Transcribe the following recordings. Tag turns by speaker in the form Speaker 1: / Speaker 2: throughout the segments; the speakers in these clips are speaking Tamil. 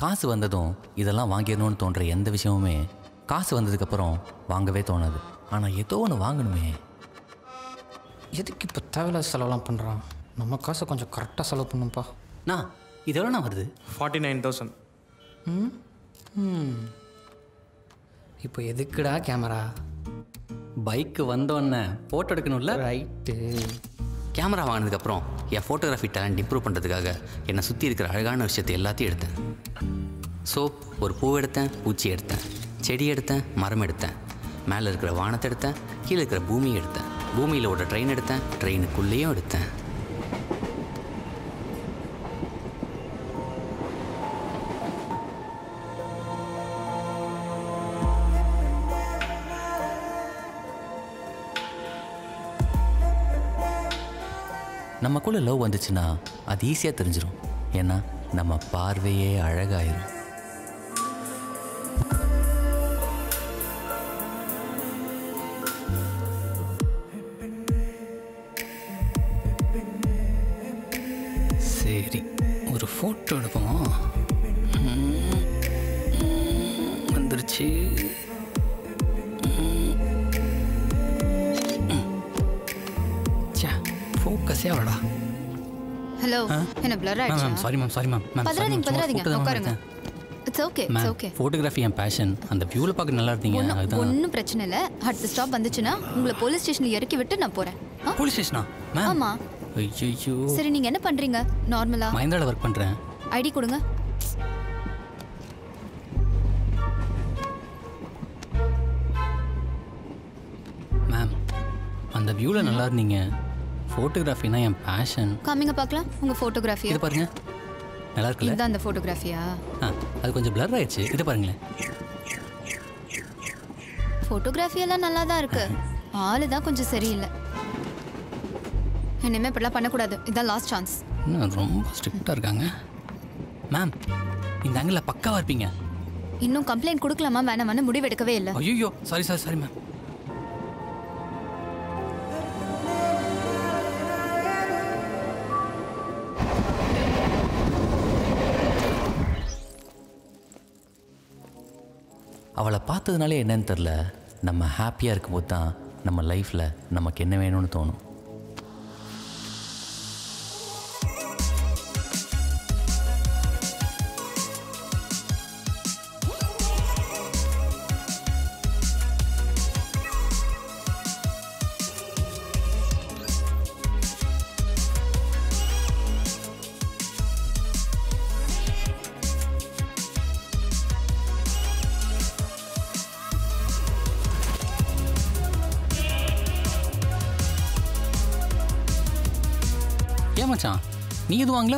Speaker 1: காசு வந்ததும் இதெல்லாம் வாங்கிடணும்னு தோன்ற எந்த விஷயமுமே காசு வந்ததுக்கப்புறம் வாங்கவே தோணாது. ஆனால் ஏதோ ஒன்று வாங்கணுமே.
Speaker 2: எதுக்கு இப்போ தேவையில்லாத செலவெல்லாம் பண்ணுறான்? நம்ம காசை கொஞ்சம் கரெக்டாக செலவு பண்ணுப்பா.
Speaker 1: நான் இது எவ்வளோண்ணா வருது?
Speaker 3: 49,000.
Speaker 2: இப்போ எதுக்குடா கேமரா?
Speaker 1: பைக்கு வந்தோடனே ஃபோட்டோ எடுக்கணும்ல.
Speaker 2: ரைட்டு.
Speaker 1: கேமரா வாங்கினதுக்கப்புறம் என் ஃபோட்டோகிராஃபி டேலண்ட் இம்ப்ரூவ் பண்ணுறதுக்காக என்னை சுற்றி இருக்கிற அழகான விஷயத்தை எல்லாத்தையும் எடுத்தேன். சோப், ஒரு பூ எடுத்தேன், பூச்சி எடுத்தேன், செடி எடுத்தேன், மரம் எடுத்தேன், மேலே இருக்கிற வானத்தை எடுத்தேன், கீழே இருக்கிற பூமியை எடுத்தேன், பூமியில் ஓட ட்ரெயின் எடுத்தேன், ட்ரெயினுக்குள்ளேயும் எடுத்தேன். நமக்குள்ள லவ் வந்துச்சுன்னா அது ஈஸியாக தெரிஞ்சிடும். ஏன்னா நம்ம பார்வையே அழகாயிரும்.
Speaker 2: சரி, ஒரு ஃபோட்டோ எடுப்போமா? வந்துருச்சு. ஃபோக்கஸே வரடா.
Speaker 4: ஹலோ, என்ன பிளர் ஆயிடுச்சா?
Speaker 2: Ma'am sorry ma'am, sorry ma'am.
Speaker 4: பதறாதீங்க, உட்காருங்க. It's okay, it's okay.
Speaker 1: Photography என் பேஷன். அந்த வியூவில் பார்க்க நல்லா இருந்தீங்க. அதுதான்.
Speaker 4: ஒன்றும் பிரச்சனை இல்லை. அடுத்த ஸ்டாப் வந்துச்சுன்னா உங்களை போலீஸ் ஸ்டேஷனில் இறக்கி விட்டு நான் போகிறேன்.
Speaker 1: போலீஸ் ஸ்டேஷனா மேம்?
Speaker 4: ஆமா.
Speaker 1: ஐயோ.
Speaker 4: சரி, நீங்கள் என்ன பண்ணுறீங்க? நார்மலா
Speaker 1: மஹிந்திராவில் ஒர்க் பண்ணுறேன்.
Speaker 4: ஐடி கொடுங்க.
Speaker 1: மேம், அந்த வியூவில் நல்லா இருந்தீங்க. ஃபோட்டோகிராஃபினா என் பேஷன்.
Speaker 4: காமிங்க பார்க்கலாம் உங்கள் ஃபோட்டோகிராஃபியை.
Speaker 1: இது பாருங்க, நல்லா இருக்குல்ல?
Speaker 4: இதுதான் அந்த ஃபோட்டோகிராஃபியா?
Speaker 1: அது கொஞ்சம் பிளர் ஆயிடுச்சு. இது பாருங்களேன்.
Speaker 4: ஃபோட்டோகிராஃபி எல்லாம் நல்லா தான் இருக்கு. ஆளு தான் கொஞ்சம் சரியில்லை. இனிமேல் இப்படிலாம் பண்ணக்கூடாது. இதுதான் லாஸ்ட் சான்ஸ்.
Speaker 1: இன்னும் ரொம்ப ஸ்ட்ரிக்டாக இருக்காங்க. மேம், இந்த ஆங்கிளில் பக்காவாக இருப்பீங்க.
Speaker 4: இன்னும் கம்ப்ளைண்ட் கொடுக்கலாமா வேணாமான்னு முடிவு எடுக்கவே இல்லை.
Speaker 1: ஐயோ, சாரி சாரி சாரி மேம். அவளை பார்த்ததுனாலே என்னன்னு தெரில, நம்ம ஹாப்பியாக இருக்கும்போது தான் நம்ம லைஃப்பில் நமக்கு என்ன வேணும்னு தோணும். ஏன் மச்சான், நீ எதுவும் வாங்கல?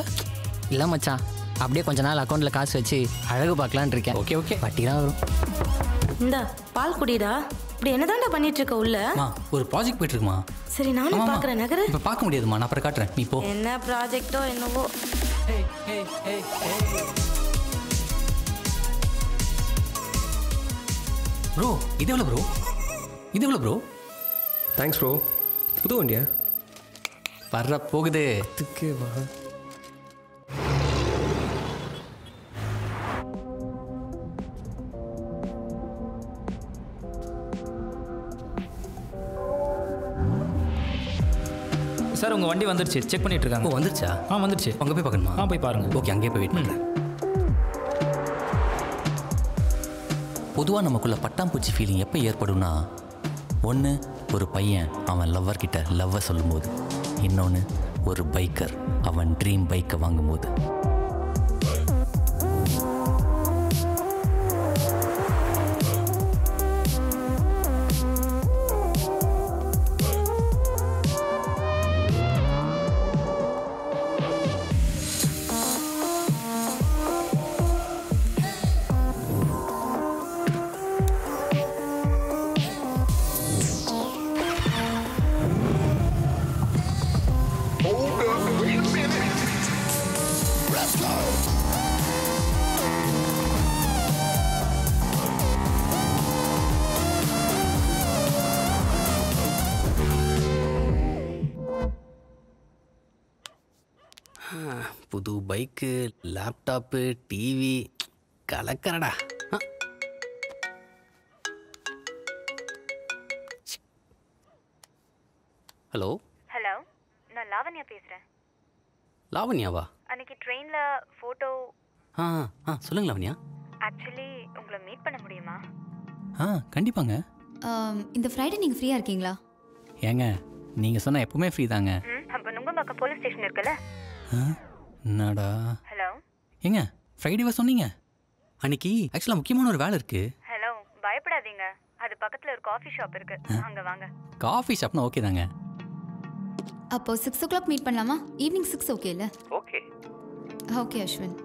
Speaker 2: இல்லை மச்சான், அப்படியே கொஞ்ச நாள் அக்கௌண்ட்டில் காசு வச்சு அழகு பார்க்கலான்னு இருக்கேன்.
Speaker 1: ஓகே ஓகே,
Speaker 2: வட்டி தான் வரும்.
Speaker 5: இந்த பால் குடிடா. இப்படி என்னதான்டா பண்ணிட்டு இருக்க உள்ள?
Speaker 1: ஒரு ப்ராஜெக்ட் போயிட்டு இருக்குமா?
Speaker 5: சரி, நானும் பார்க்குறேன். நகரு.
Speaker 1: இப்போ பார்க்க முடியாதுமா, நான் அப்புறம் காட்டுறேன், நீ போ.
Speaker 5: என்ன ப்ராஜெக்டோ என்னவோ.
Speaker 1: ப்ரோ, இது எவ்வளோ ப்ரோ? இது எவ்வளோ ப்ரோ?
Speaker 3: Thanks bro. புது வண்டியா?
Speaker 1: வர்ற போகுது.
Speaker 3: வா.
Speaker 6: சார், உங்கள் வண்டி வந்துருச்சு. செக் பண்ணிட்டு இருக்காங்க.
Speaker 1: ஓ, வந்துருச்சா?
Speaker 6: வந்துருச்சு.
Speaker 1: அங்கே போய் பார்க்கணுமா?
Speaker 6: போய் பாருங்கள்.
Speaker 1: ஓகே, அங்கேயே போய் வெயிட் பண்ணுறேன். பொதுவாக நமக்குள்ள பட்டாம்பூச்சி ஃபீலிங் எப்போ ஏற்படும்னா, ஒன்று ஒரு பையன் அவன் லவ்வர் கிட்ட லவ்வை சொல்லும்போது, இன்னொன்று ஒரு பைக்கர் அவன் ட்ரீம் பைக்கை வாங்கும்போது. புது பைக்கு, லேப்டாப்பு, டிவி, கலக்கறடா. ஹலோ
Speaker 7: ஹலோ, நான் லாவண்யா பேசுகிறேன்.
Speaker 1: லாவண்யாவா?
Speaker 7: அன்னைக்கு ட்ரெயினில் ஃபோட்டோ.
Speaker 1: ஆ ஆ சொல்லுங்க லாவண்யா.
Speaker 7: ஆக்சுவலி உங்களை மீட் பண்ண முடியுமா?
Speaker 6: கண்டிப்பாங்க.
Speaker 4: இந்த ஃப்ரைடே நீங்கள் ஃப்ரீயாக இருக்கீங்களா?
Speaker 6: ஏங்க நீங்கள் சொன்னால் எப்பவுமே ஃப்ரீ தாங்க.
Speaker 7: அப்போ நுங்கம்பாக்கம் போலீஸ் ஸ்டேஷன் இருக்குல்ல?
Speaker 6: என்னடா?
Speaker 7: ஹலோ
Speaker 6: ஏங்க ஃப்ரைடேவா சொன்னீங்க?
Speaker 1: அன்னைக்கு ஆக்சுவலாக முக்கியமான ஒரு வேலை இருக்குது.
Speaker 7: ஹலோ, பயப்படாதீங்க, அது பக்கத்தில் ஒரு காஃபி ஷாப் இருக்கு, அங்கே வாங்க.
Speaker 6: காஃபி ஷாப்னா ஓகே தாங்க.
Speaker 4: அப்போ 6 o'clock மீட் பண்ணலாமா? ஈவினிங் 6 ஓகே இல்லை?
Speaker 1: Okay
Speaker 4: okay Ashwin.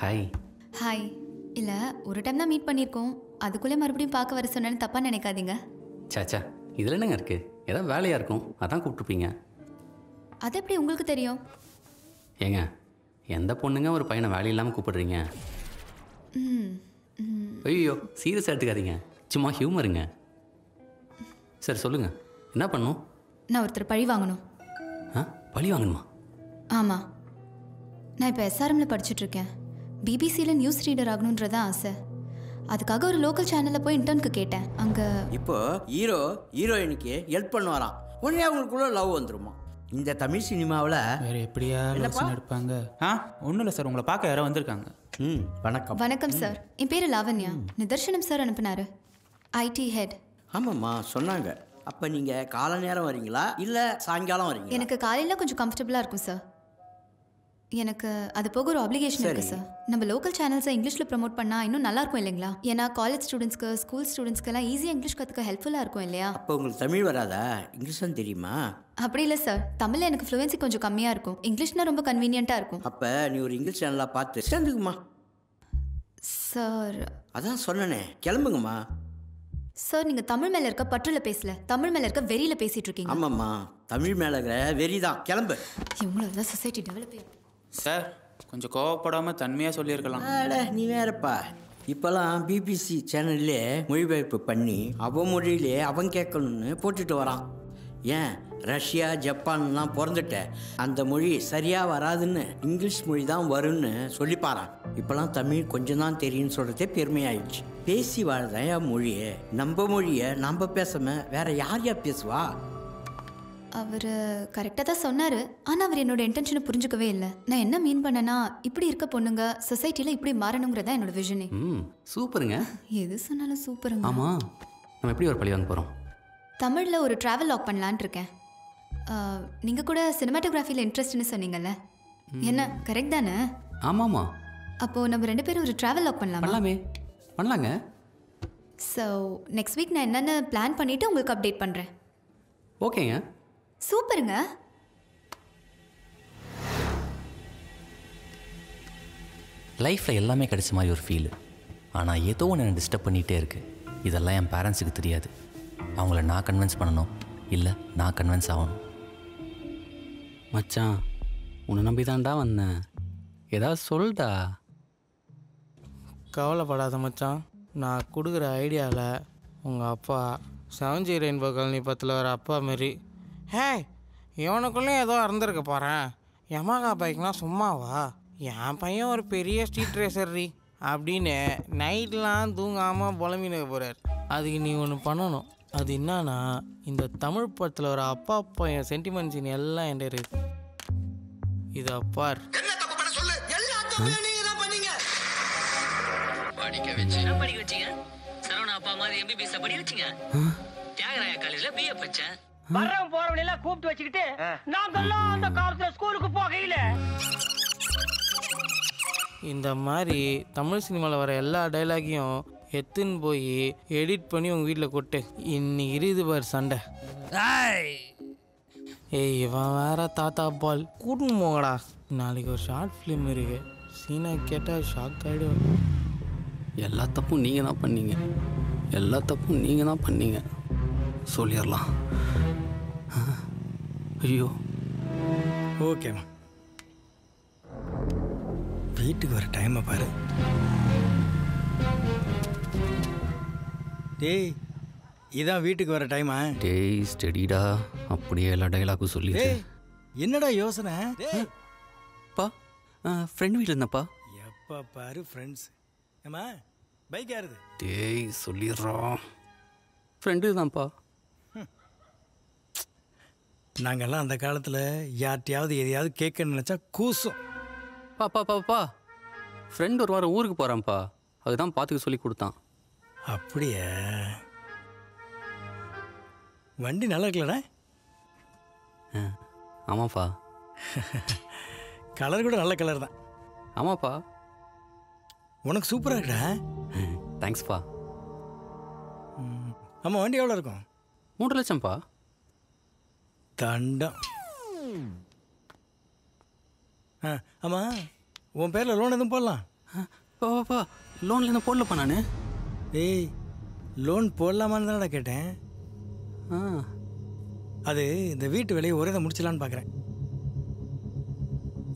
Speaker 1: Hi.
Speaker 4: Hi. இல்லை, ஒரு டைம் தான் மீட் பண்ணியிருக்கோம், அதுக்குள்ளே மறுபடியும் பார்க்க வர சொன்னேன்னு தப்பாக நினைக்காதீங்க.
Speaker 1: சாச்சா இதில் என்னங்க இருக்குது? ஏதாவது வேலையாக இருக்கும், அதான் கூப்பிட்ருப்பீங்க.
Speaker 4: அது எப்படி உங்களுக்கு தெரியும்?
Speaker 1: ஏங்க எந்த பொண்ணுங்க ஒரு பையனை வேலை இல்லாமல் கூப்பிடுறீங்க? ஐயோ சீரியஸாக எடுத்துக்காதீங்க, சும்மா ஹியூமருங்க. சரி சொல்லுங்கள், என்ன பண்ணும்?
Speaker 4: நான் ஒருத்தர் பழி வாங்கணும்.
Speaker 1: பழி வாங்கணுமா?
Speaker 4: ஆமாம், நான் இப்போ எஸ்ஆர்எம்ல படிச்சுட்ருக்கேன். பிபிசியில் நியூஸ் ரீடர் ஆகணுன்றதான் ஆசை. அதுக்காக ஒரு லோக்கல் சேனலில் போய் இன்டர்னுக்கு கேட்டேன். அங்கே
Speaker 8: இப்போ ஹீரோயினுக்கு ஹெல்ப் பண்ணுவாராம். உடனே அவங்களுக்குள்ள லவ் வந்துருமா? இந்த தமிழ் சினிமாவில்
Speaker 6: வேறு எப்படியா எடுப்பாங்க? ஒன்றும் இல்லை சார், உங்களை பார்க்க யாரோ வந்திருக்காங்க.
Speaker 8: வணக்கம்.
Speaker 4: வணக்கம் சார், என் பேர் லாவண்யா. நிதர்ஷனம் சார் அனுப்புனாரு, ஐடி ஹெட்.
Speaker 8: ஆமாம்மா சொன்னாங்க. அப்போ நீங்கள் காலை நேரம் வரீங்களா இல்லை சாயங்காலம் வரீங்களா?
Speaker 4: எனக்கு காலையில் கொஞ்சம் கம்ஃபர்டபுளாக இருக்கும் சார். எனக்கு அது போக ஒரு ஆப்ளிகேஷன் இருக்குது சார். நம்ம லோக்கல் சேனல்ஸை இங்கிலீஷில் ப்ரமோட் பண்ணால் இன்னும் நல்லாயிருக்கும் இல்லைங்களா? ஏன்னா காலேஜ் ஸ்டூடெண்ட்ஸ்க்கு, ஸ்கூல் ஸ்டூடெண்ட்ஸ்க்கெல்லாம் ஈஸியாக இங்கிலீஷ் கற்றுக்க ஹெல்ப்ஃபுல்லாக இருக்கும் இல்லையா?
Speaker 8: அப்போ உங்களுக்கு தமிழ் வராதா? இங்கிலீஷ் தான் தெரியுமா?
Speaker 4: அப்படி இல்லை சார், தமிழில் எனக்கு ஃப்ளூவன்சி கொஞ்சம் கம்மியாக இருக்கும், இங்கிலீஷ்னா ரொம்ப கன்வீனியண்ட்டாக இருக்கும்.
Speaker 8: அப்போ நீ ஒரு இங்கிலீஷ் சேனலாக பார்த்து சேர்ந்துக்குமா?
Speaker 4: சார்
Speaker 8: அதான் சொன்னனே, கிளம்புங்கம்மா.
Speaker 4: சார் நீங்கள் தமிழ் மேலே இருக்க பற்றில் பேசல, தமிழ் மேலே இருக்க வெறியில் பேசிகிட்டு இருக்கீங்க.
Speaker 8: ஆமாம்மா, தமிழ் மேலே வெறி தான். கிளம்பு.
Speaker 4: இவங்கள சொசைட்டி டெவலப்
Speaker 6: சார் கொஞ்சம் கோவப்படாமல் தன்மையாக சொல்லியிருக்கலாம்.
Speaker 8: நீ வேறப்பா. இப்போல்லாம் பிபிசி சேனல்லே மொழிபெயர்ப்பு பண்ணி அவன் மொழியிலே அவன் கேட்கணும்னு போட்டுட்டு வரான். ஏன் ரஷ்யா ஜப்பான்லாம் பிறந்துட்ட அந்த மொழி சரியாக வராதுன்னு இங்கிலீஷ் மொழி தான் வரும்னு சொல்லிப்பாரான். இப்போல்லாம் தமிழ் கொஞ்சம் தான் தெரியும்னு சொல்கிறதே பெருமையாயிடுச்சு. பேசி வாழ்தான் என் மொழியை, நம்ம மொழியை நம்ம பேசாமல் வேற யார் பேசுவா?
Speaker 4: அவர் கரெக்டாக தான் சொன்னார், ஆனால் அவர் என்னோட இன்டென்ஷனை புரிஞ்சுக்கவே இல்லை. நான் என்ன மீன் பண்ணேன்னா, இப்படி இருக்க பொண்ணுங்க சொசைட்டியில் இப்படி மாறணுங்கிறதா என்னோட விஷனே.
Speaker 1: சூப்பருங்க.
Speaker 4: எது சொன்னாலும் சூப்பருங்க.
Speaker 1: ஆமாம், நம்ம எப்படி ஒரு பழி வாங்க போகிறோம்?
Speaker 4: தமிழில் ஒரு ட்ராவல் லாக் பண்ணலான் இருக்கேன். நீங்கள் கூட சினிமாட்டோகிராஃபியில் இன்ட்ரெஸ்ட்னு சொன்னீங்கல்ல, என்ன கரெக்ட் தானே?
Speaker 1: ஆமாம்மா.
Speaker 4: அப்போது நம்ம 2 பேரும் ஒரு ட்ராவல் லாக்
Speaker 1: பண்ணலாமே. பண்ணலாங்க.
Speaker 4: ஸோ நெக்ஸ்ட் வீக் நான் என்னென்ன பிளான் பண்ணிவிட்டு உங்களுக்கு அப்டேட் பண்ணுறேன்.
Speaker 1: ஓகேங்க.
Speaker 4: சூப்பருங்க.
Speaker 9: லைஃப்பில் எல்லாமே கிடைச்ச மாதிரி ஒரு ஃபீலு. ஆனால் ஏதோ ஒன்று என்னை டிஸ்டர்ப் பண்ணிகிட்டே இருக்குது. இதெல்லாம் என் பேரண்ட்ஸுக்கு தெரியாது. அவங்கள நான் கன்வின்ஸ் பண்ணணும், இல்லை நான் கன்வின்ஸ் ஆகணும்.
Speaker 1: மச்சான் உன்னை நம்பி தான்டா வந்தேன், ஏதாவது சொல்டா.
Speaker 10: கவலைப்படாத மச்சான், நான் கொடுக்குற ஐடியாவில் உங்கள் அப்பா 7G ரெயின்போ காலனி பத்தில் வர அப்பா மாரி. ஹே, இவனுக்குள்ளேயும் ஏதோ இருந்திருக்க போகிறேன். யமாகா பைக்லாம் சும்மாவா? என் பையன் ஒரு பெரிய ஸ்ட்ரீட் ரேசர்ரி அப்படின்னு நைட்லாம் தூங்காமல் புலம்பின்னு போகிறார். அதுக்கு நீ ஒன்று பண்ணணும். அது என்னன்னா, இந்த தமிழ் படத்தில் ஒரு அப்பா பையன் சென்டிமெண்ட் சீன் எல்லாம் என்கிட்ட இருக்கு. இது அப்பார்
Speaker 11: படிக்க வச்சீங்க. சரவணா அப்பா மாதிரி எம்பிபிஎஸ் படிக்க வச்சீங்க. தியாகராய காலேஜ்ல பிஏ படிச்சேன்.
Speaker 12: வர்றவன் போறவன் எல்லாம் கூப்பிட்டு வச்சுக்கிட்டு நாங்கெல்லாம் அந்த காலத்துல ஸ்கூலுக்கு போகையில.
Speaker 10: இந்த மாதிரி தமிழ் சினிமாவில் வர எல்லா டைலாகையும் எடுத்துன்னு போய் எடிட் பண்ணி உங்கள் வீட்டில் கொட்டு. இன்னைக்கு இருக்குது பார் சண்டை. ஏய், இவன் வேற தாத்தா பால் கூட்டுன்னு போங்கடா. நாளைக்கு ஒரு ஷார்ட் ஃபிலிம் இருக்கு, சீனா கேட்டால் ஷாக் ஆகிடும்.
Speaker 1: எல்லா தப்பும் நீங்கள் தான் பண்ணீங்க, எல்லா தப்பும் நீங்கள் தான் பண்ணீங்க சொல்லிடலாம். ஐயோ
Speaker 13: ஓகேம்மா, வீட்டுக்கு வர டைமை பாரு. டேய், இதான் வீட்டுக்கு வர டைமா?
Speaker 1: டேய் ஸ்டெடிடா, அப்படியே எல்லா டைலாக்கும் சொல்லிடு.
Speaker 13: என்னடா யோசனை?
Speaker 1: பா ஃப்ரெண்ட் வீட்டில் இருந்தப்பா.
Speaker 13: எப்போ பாரு ஃப்ரெண்ட்ஸ். ஏம்மா பைக் யாருது?
Speaker 1: டேய் சொல்லிடுறோம், ஃப்ரெண்டு தான்ப்பா.
Speaker 13: நாங்கள்லாம் அந்த காலத்தில் யார்கிட்டையாவது எதையாவது கேட்க நினச்சா கூசும்.
Speaker 1: பா ஃப்ரெண்ட் ஒரு வாரம் ஊருக்கு போகிறான்ப்பா, அதுதான் பார்த்துக்க சொல்லி கொடுத்தான்.
Speaker 13: அப்படியே? வண்டி நல்லா இருக்கலடா?
Speaker 1: ஆமாப்பா.
Speaker 13: கலர் கூட நல்ல கலர் தான்.
Speaker 1: ஆமாப்பா.
Speaker 13: உனக்கு சூப்பராக இருக்கா.
Speaker 1: தேங்க்ஸ்ப்பா.
Speaker 13: ஆமாம், வண்டி எவ்வளோ இருக்கும்?
Speaker 1: 3 லட்சம்ப்பா.
Speaker 13: தண்டம். ஆமாம், உன் பேரில் லோன் எதுவும் போடலாம்?
Speaker 1: பா லோனில் என்ன போடலப்பா நான்.
Speaker 13: ஏய், லோன் போடலாமான்னு தானடா கேட்டேன். அது இந்த வீட்டு வேலையை ஒரே தான் முடிச்சலான்னு பார்க்குறேன்.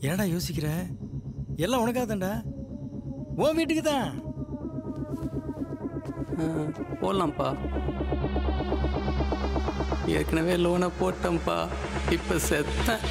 Speaker 13: என்னடா யோசிக்கிற? எல்லாம் உனக்காக தான்டா, உன் வீட்டுக்கு தான்.
Speaker 1: போடலாம்ப்பா. ஏற்கனவே லோனை போட்டேன்ப்பா, இப்போ செத்தேன்.